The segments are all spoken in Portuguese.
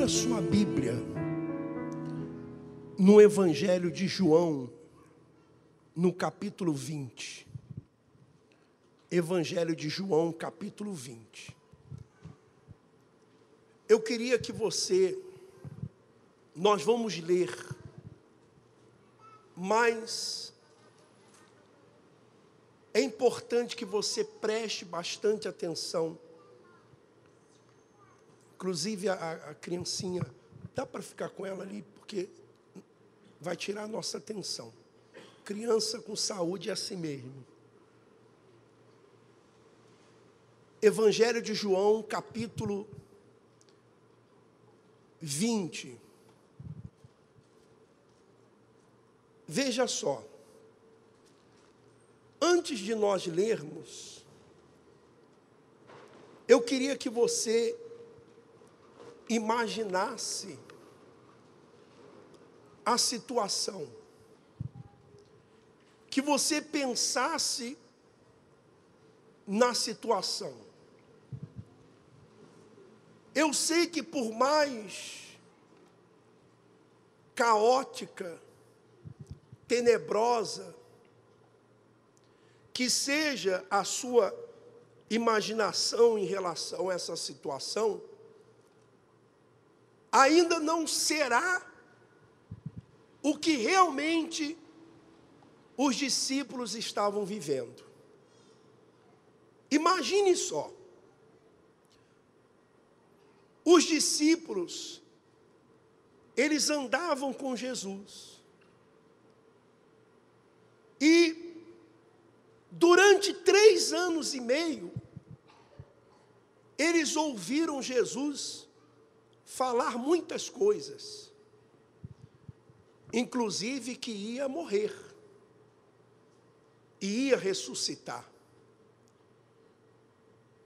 Abra sua Bíblia no Evangelho de João, no capítulo 20. Evangelho de João, capítulo 20. Eu queria que nós vamos ler, mas é importante que você preste bastante atenção. Inclusive a criancinha, dá para ficar com ela ali, porque vai tirar a nossa atenção. Criança com saúde é assim mesmo. Evangelho de João, capítulo 20. Veja só. Antes de nós lermos, eu queria que você imaginasse a situação, que você pensasse na situação. Eu sei que por mais caótica, tenebrosa que seja a sua imaginação em relação a essa situação, ainda não será o que realmente os discípulos estavam vivendo. Imagine só. Os discípulos, eles andavam com Jesus. E durante 3 anos e meio, eles ouviram Jesus falar muitas coisas, inclusive que ia morrer, e ia ressuscitar.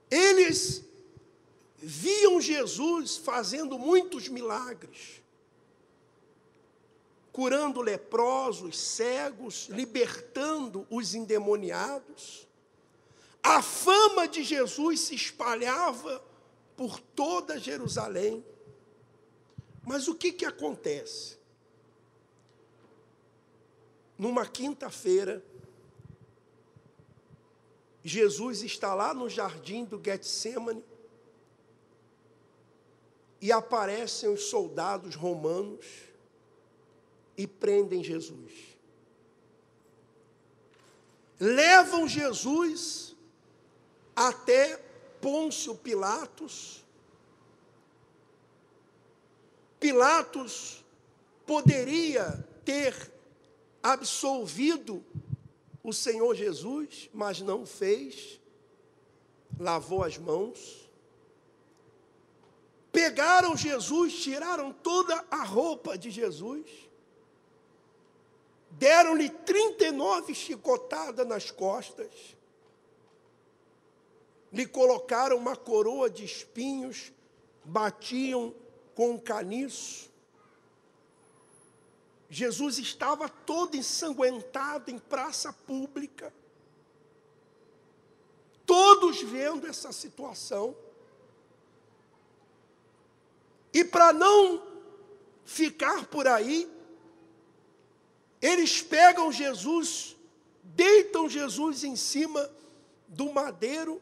Eles viam Jesus fazendo muitos milagres, curando leprosos, cegos, libertando os endemoniados. A fama de Jesus se espalhava por toda Jerusalém. Mas o que acontece? Numa quinta-feira, Jesus está lá no jardim do Getsêmani e aparecem os soldados romanos e prendem Jesus. Levam Jesus até Pôncio Pilatos. Pilatos poderia ter absolvido o Senhor Jesus, mas não fez. Lavou as mãos. Pegaram Jesus, tiraram toda a roupa de Jesus. Deram-lhe 39 chicotadas nas costas. Lhe colocaram uma coroa de espinhos, batiam com um caniço. Jesus estava todo ensanguentado em praça pública. Todos vendo essa situação. E para não ficar por aí, eles pegam Jesus, deitam Jesus em cima do madeiro,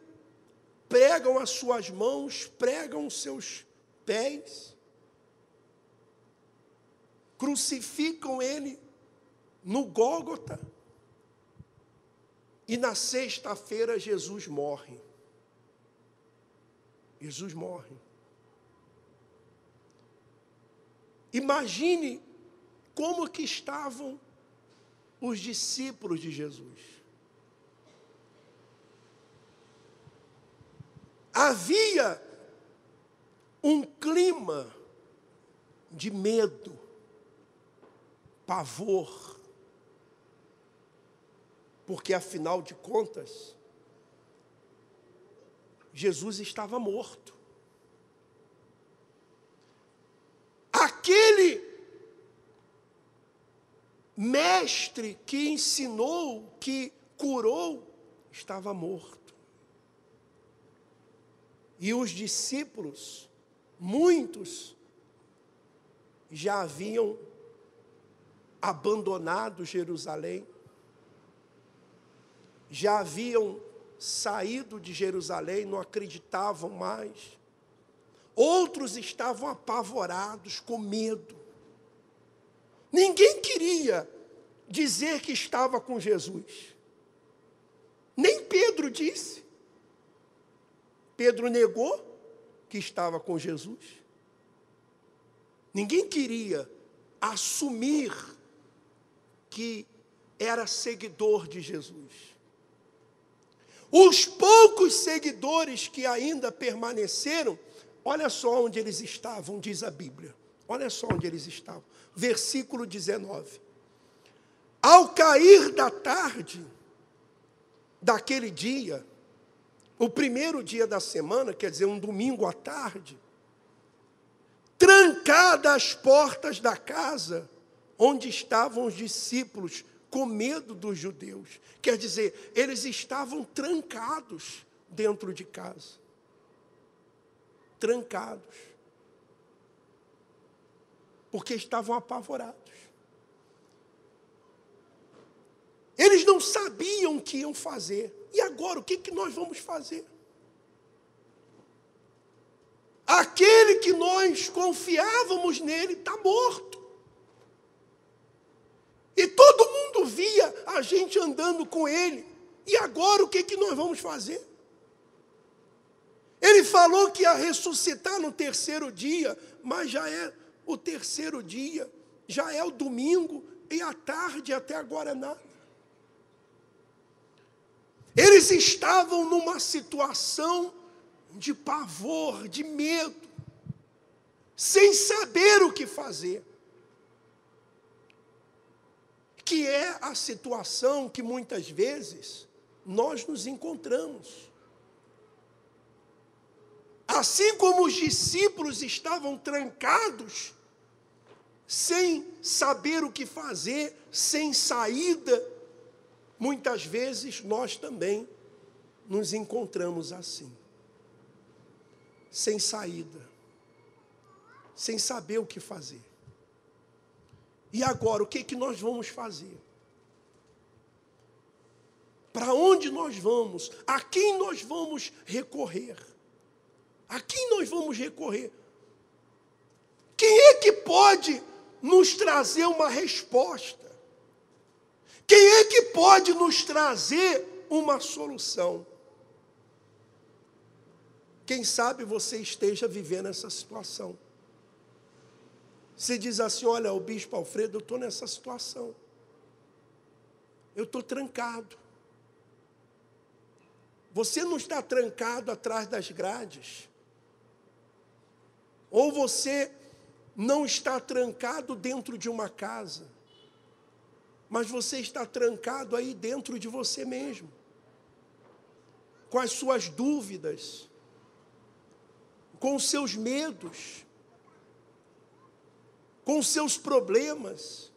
pregam as suas mãos, pregam os seus pés, crucificam ele no Gólgota, e na sexta-feira Jesus morre. Jesus morre. Imagine como que estavam os discípulos de Jesus. Havia um clima de medo, pavor, porque afinal de contas, Jesus estava morto. Aquele mestre que ensinou, que curou, estava morto. E os discípulos, muitos, já haviam abandonado Jerusalém, já haviam saído de Jerusalém, não acreditavam mais. Outros estavam apavorados, com medo. Ninguém queria dizer que estava com Jesus. Nem Pedro disse. Pedro negou que estava com Jesus. Ninguém queria assumir que era seguidor de Jesus. Os poucos seguidores que ainda permaneceram, olha só onde eles estavam, diz a Bíblia. Olha só onde eles estavam. Versículo 19. Ao cair da tarde daquele dia, o primeiro dia da semana, quer dizer, um domingo à tarde, trancadas as portas da casa onde estavam os discípulos, com medo dos judeus. Quer dizer, eles estavam trancados dentro de casa. Trancados. Porque estavam apavorados. Eles não sabiam o que iam fazer. E agora, o que nós vamos fazer? Aquele que nós confiávamos nele está morto. E todo mundo via a gente andando com ele. E agora, o que nós vamos fazer? Ele falou que ia ressuscitar no terceiro dia, mas já é o terceiro dia, já é o domingo, e à tarde até agora nada. Eles estavam numa situação de pavor, de medo, sem saber o que fazer. Que é a situação que muitas vezes nós nos encontramos. Assim como os discípulos estavam trancados, sem saber o que fazer, sem saída, muitas vezes nós também nos encontramos assim, sem saída, sem saber o que fazer. E agora, o que nós vamos fazer? Para onde nós vamos? A quem nós vamos recorrer? A quem nós vamos recorrer? Quem é que pode nos trazer uma resposta? Quem é que pode nos trazer uma solução? Quem sabe você esteja vivendo essa situação. Você diz assim, olha, o bispo Alfredo, eu estou nessa situação. Eu estou trancado. Você não está trancado atrás das grades. Ou você não está trancado dentro de uma casa. Mas você está trancado aí dentro de você mesmo. Com as suas dúvidas. Com os seus medos. Com os seus problemas.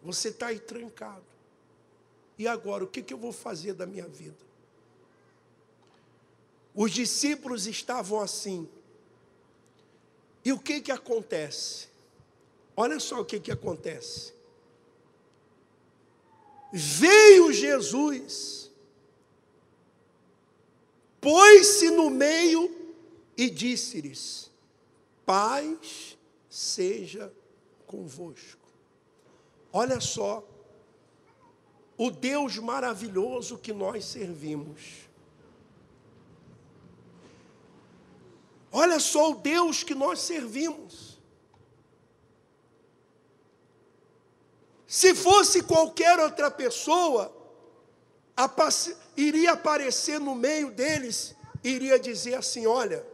Você está aí trancado. E agora, o que eu vou fazer da minha vida? Os discípulos estavam assim. E o que acontece? Olha só o que acontece. Veio Jesus, pôs-se no meio e disse-lhes, paz seja convosco. Olha só, o Deus maravilhoso que nós servimos. Olha só o Deus que nós servimos. Se fosse qualquer outra pessoa, iria aparecer no meio deles, iria dizer assim, olha,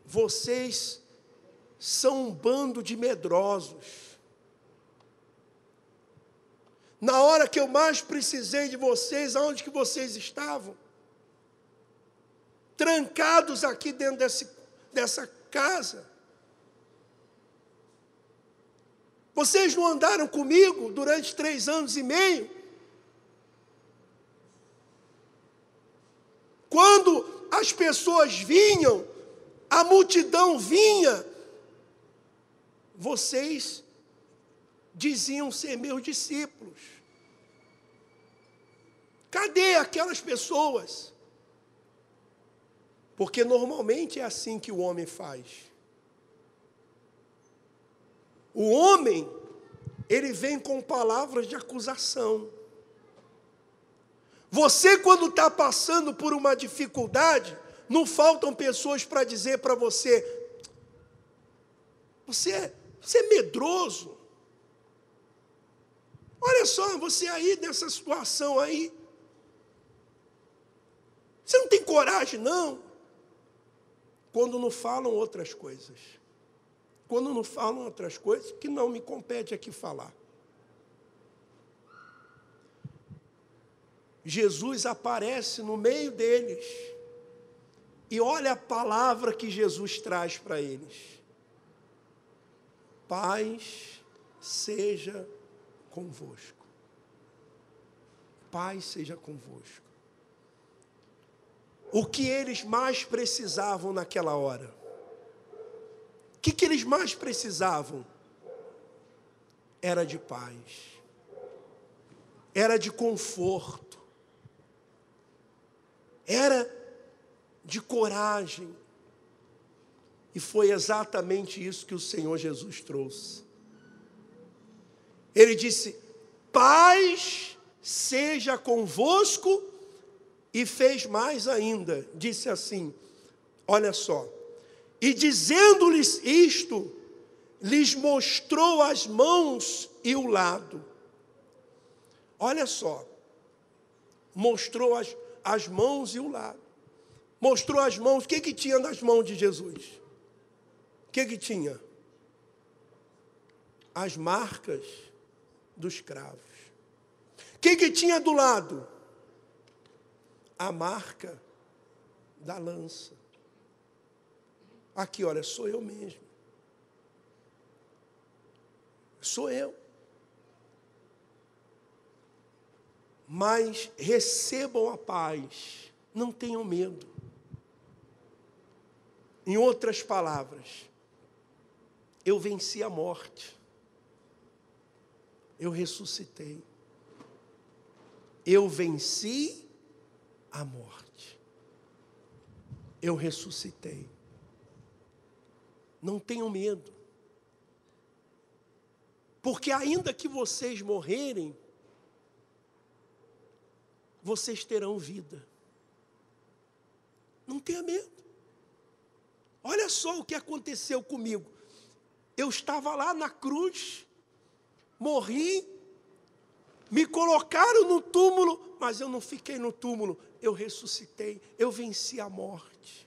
vocês são um bando de medrosos. Na hora que eu mais precisei de vocês, aonde que vocês estavam? Trancados aqui dentro dessa casa. Vocês não andaram comigo durante 3 anos e meio? Quando as pessoas vinham, a multidão vinha vocês diziam ser meus discípulos. Cadê aquelas pessoas? Porque normalmente é assim que o homem faz. O homem, ele vem com palavras de acusação. Você, quando está passando por uma dificuldade, não faltam pessoas para dizer para você, você é medroso. Olha só, você aí nessa situação aí, você não tem coragem, não. Quando não falam outras coisas. Quando não falam outras coisas, que não me compete aqui falar. Jesus aparece no meio deles. E olha a palavra que Jesus traz para eles. Paz seja convosco. Paz seja convosco. O que eles mais precisavam naquela hora? O que eles mais precisavam? Era de paz. Era de conforto. Era de coragem. E foi exatamente isso que o Senhor Jesus trouxe. Ele disse, paz seja convosco, e fez mais ainda, disse assim, olha só, e dizendo-lhes isto, lhes mostrou as mãos e o lado. Olha só, mostrou as mãos e o lado. Mostrou as mãos, o que tinha nas mãos de Jesus? O que tinha? As marcas dos cravos. O que tinha do lado? A marca da lança. Aqui, olha, sou eu mesmo. Sou eu. Mas recebam a paz, não tenham medo. Em outras palavras, eu venci a morte. Eu ressuscitei. Eu venci a morte. Eu ressuscitei. Não tenham medo. Porque ainda que vocês morrerem, vocês terão vida. Não tenha medo. Olha só o que aconteceu comigo. Eu estava lá na cruz, morri, me colocaram no túmulo, mas eu não fiquei no túmulo, eu ressuscitei, eu venci a morte.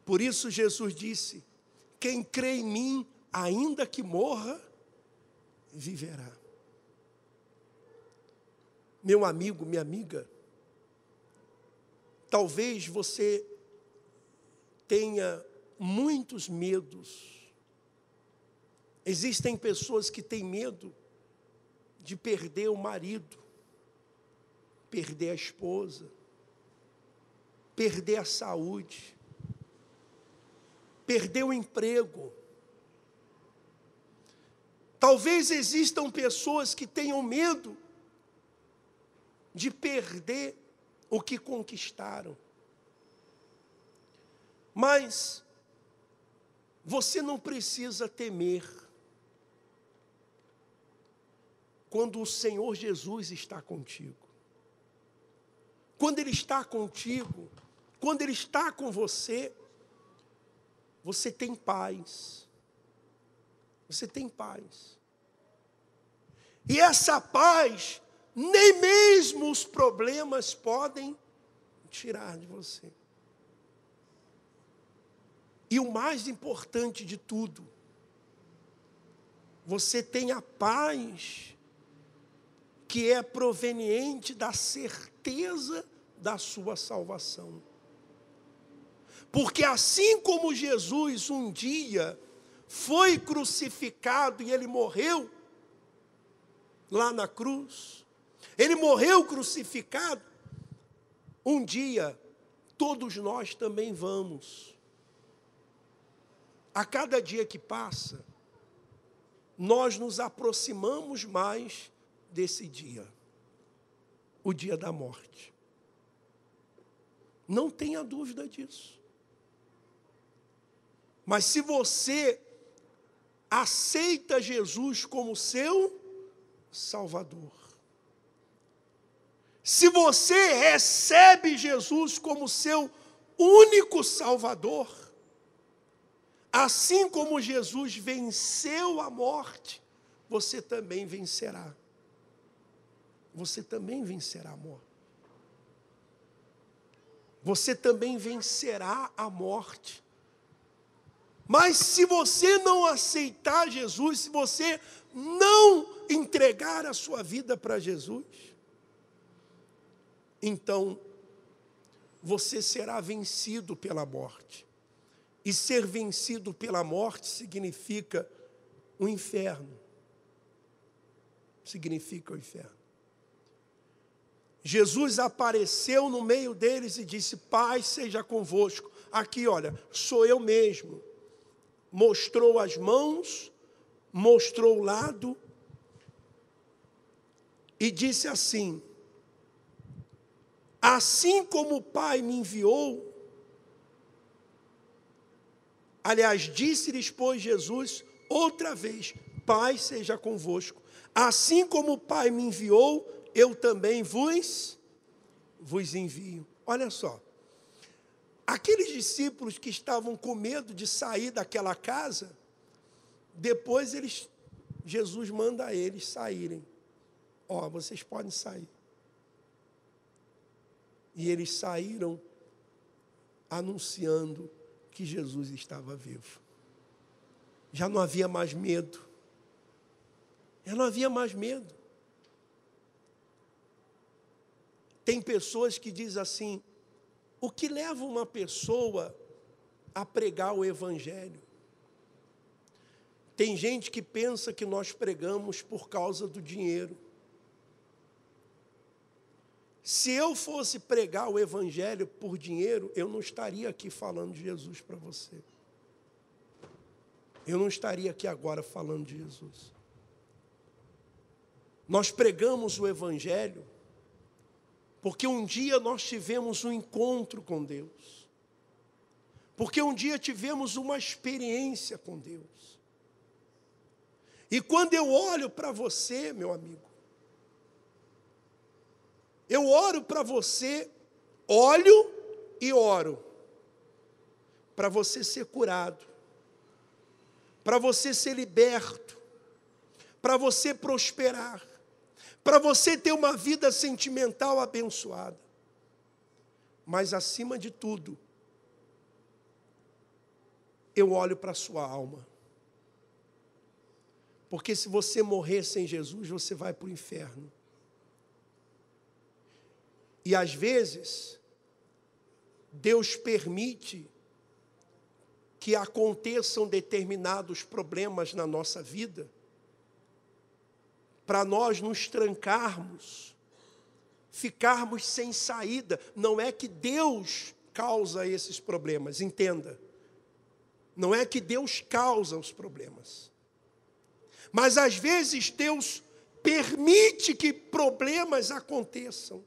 Por isso Jesus disse, quem crê em mim, ainda que morra, viverá. Meu amigo, minha amiga, talvez você tenha muitos medos. Existem pessoas que têm medo de perder o marido, perder a esposa, perder a saúde, perder o emprego. Talvez existam pessoas que tenham medo de perder o que conquistaram. Mas você não precisa temer quando o Senhor Jesus está contigo. Quando Ele está contigo, quando Ele está com você, você tem paz. Você tem paz. E essa paz, nem mesmo os problemas podem tirar de você. E o mais importante de tudo, você tem a paz que é proveniente da certeza da sua salvação. Porque assim como Jesus um dia foi crucificado e ele morreu lá na cruz, ele morreu crucificado, um dia todos nós também vamos. a cada dia que passa, nós nos aproximamos mais desse dia, o dia da morte. Não tenha dúvida disso. Mas se você aceita Jesus como seu Salvador, se você recebe Jesus como seu único Salvador, assim como Jesus venceu a morte, você também vencerá. Você também vencerá a morte. Você também vencerá a morte. Mas se você não aceitar Jesus, se você não entregar a sua vida para Jesus, então você será vencido pela morte. E ser vencido pela morte significa o inferno. Significa o inferno. Jesus apareceu no meio deles e disse: paz seja convosco. Aqui, olha, sou eu mesmo. Mostrou as mãos, mostrou o lado e disse assim: assim como o Pai me enviou, aliás, disse-lhes, pois, Jesus, outra vez: paz seja convosco. Assim como o Pai me enviou, eu também vos envio. Olha só. Aqueles discípulos que estavam com medo de sair daquela casa, depois Jesus manda eles saírem. Ó, vocês podem sair. E eles saíram anunciando que Jesus estava vivo. Já não havia mais medo. Já não havia mais medo. Tem pessoas que dizem assim: o que leva uma pessoa a pregar o Evangelho? Tem gente que pensa que nós pregamos por causa do dinheiro. Se eu fosse pregar o Evangelho por dinheiro, eu não estaria aqui falando de Jesus para você. Eu não estaria aqui agora falando de Jesus. Nós pregamos o Evangelho porque um dia nós tivemos um encontro com Deus. Porque um dia tivemos uma experiência com Deus. E quando eu olho para você, meu amigo, eu oro para você, olho e oro, para você ser curado, para você ser liberto, para você prosperar, para você ter uma vida sentimental abençoada. Mas, acima de tudo, eu olho para a sua alma. Porque se você morrer sem Jesus, você vai para o inferno. E, às vezes, Deus permite que aconteçam determinados problemas na nossa vida, para nós nos trancarmos, ficarmos sem saída. Não é que Deus causa esses problemas, entenda. Não é que Deus causa os problemas. Mas, às vezes, Deus permite que problemas aconteçam,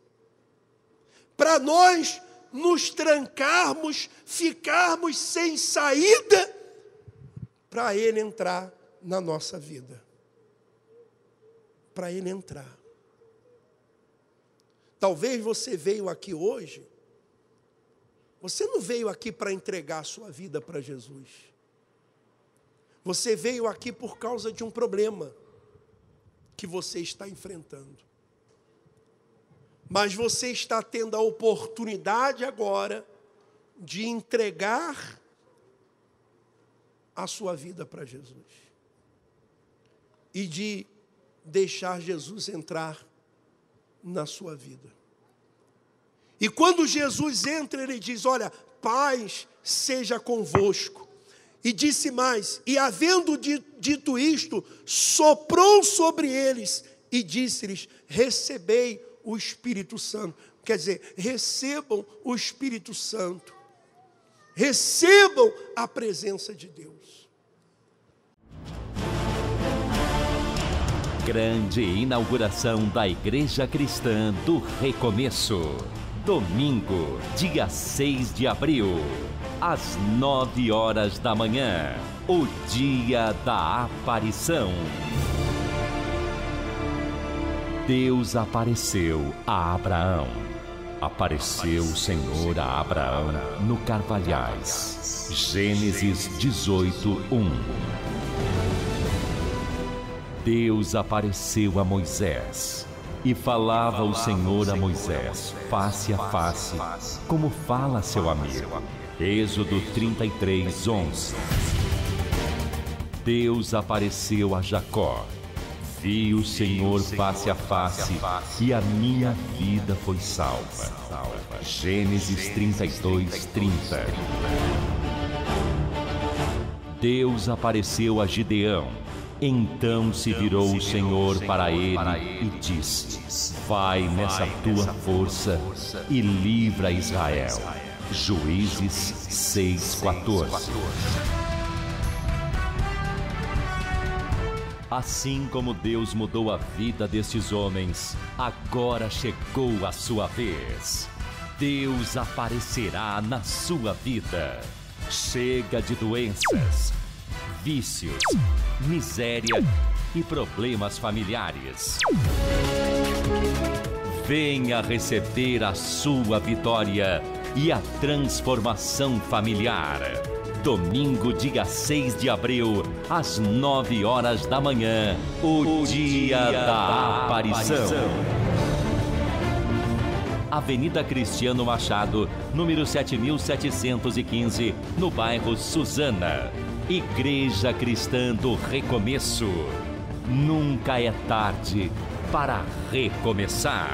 para nós nos trancarmos, ficarmos sem saída, para Ele entrar na nossa vida. Para Ele entrar. Talvez você veio aqui hoje, você não veio aqui para entregar a sua vida para Jesus. Você veio aqui por causa de um problema que você está enfrentando. Mas você está tendo a oportunidade agora de entregar a sua vida para Jesus. E de deixar Jesus entrar na sua vida. E quando Jesus entra, Ele diz: olha, paz seja convosco. E disse mais, e havendo dito isto, soprou sobre eles e disse-lhes: recebei o Espírito Santo. Quer dizer, recebam o Espírito Santo. Recebam a presença de Deus. Grande inauguração da Igreja Cristã do Recomeço. Domingo, dia 6 de abril, às 9 horas da manhã. O dia da aparição. Deus apareceu a Abraão. Apareceu o Senhor a Abraão no Carvalhais. Gênesis 18:1. Deus apareceu a Moisés. E falava o Senhor a Moisés, face a face, como fala seu amigo. Êxodo 33:11. Deus apareceu a Jacó. Vi o Senhor face a face, e a minha vida foi salva. Gênesis 32:30. Deus apareceu a Gideão. Então se virou o Senhor para ele e disse: vai nessa tua força e livra Israel. Juízes 6:14. Assim como Deus mudou a vida destes homens, agora chegou a sua vez. Deus aparecerá na sua vida. Chega de doenças, vícios, miséria e problemas familiares. Venha receber a sua vitória e a transformação familiar. Domingo, dia 6 de abril, às 9 horas da manhã, o dia da aparição. Avenida Cristiano Machado, número 7715, no bairro Suzana. Igreja Cristã do Recomeço. Nunca é tarde para recomeçar.